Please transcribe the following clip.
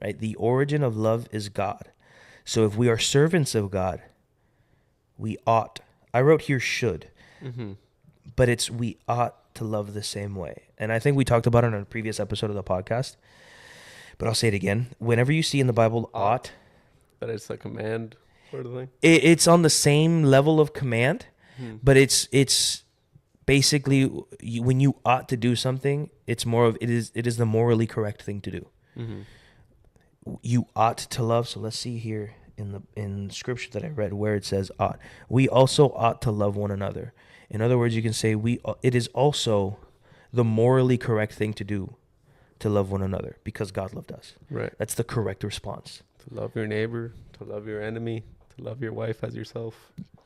right? The origin of love is God. So if we are servants of God, we ought. I wrote here should, Mm-hmm. but it's we ought to love the same way. And I think we talked about it on a previous episode of the podcast, but I'll say it again. Whenever you see in the Bible ought, That it's a command sort of thing. it's on the same level of command, Mm-hmm. but it's basically when you ought to do something, it's more of it is the morally correct thing to do. Mm-hmm. You ought to love. So let's see here in scripture that I read where it says ought. We also ought to love one another. In other words, you can say it is also the morally correct thing to do to love one another because God loved us. Right. That's the correct response. To love your neighbor, to love your enemy, to love your wife as yourself.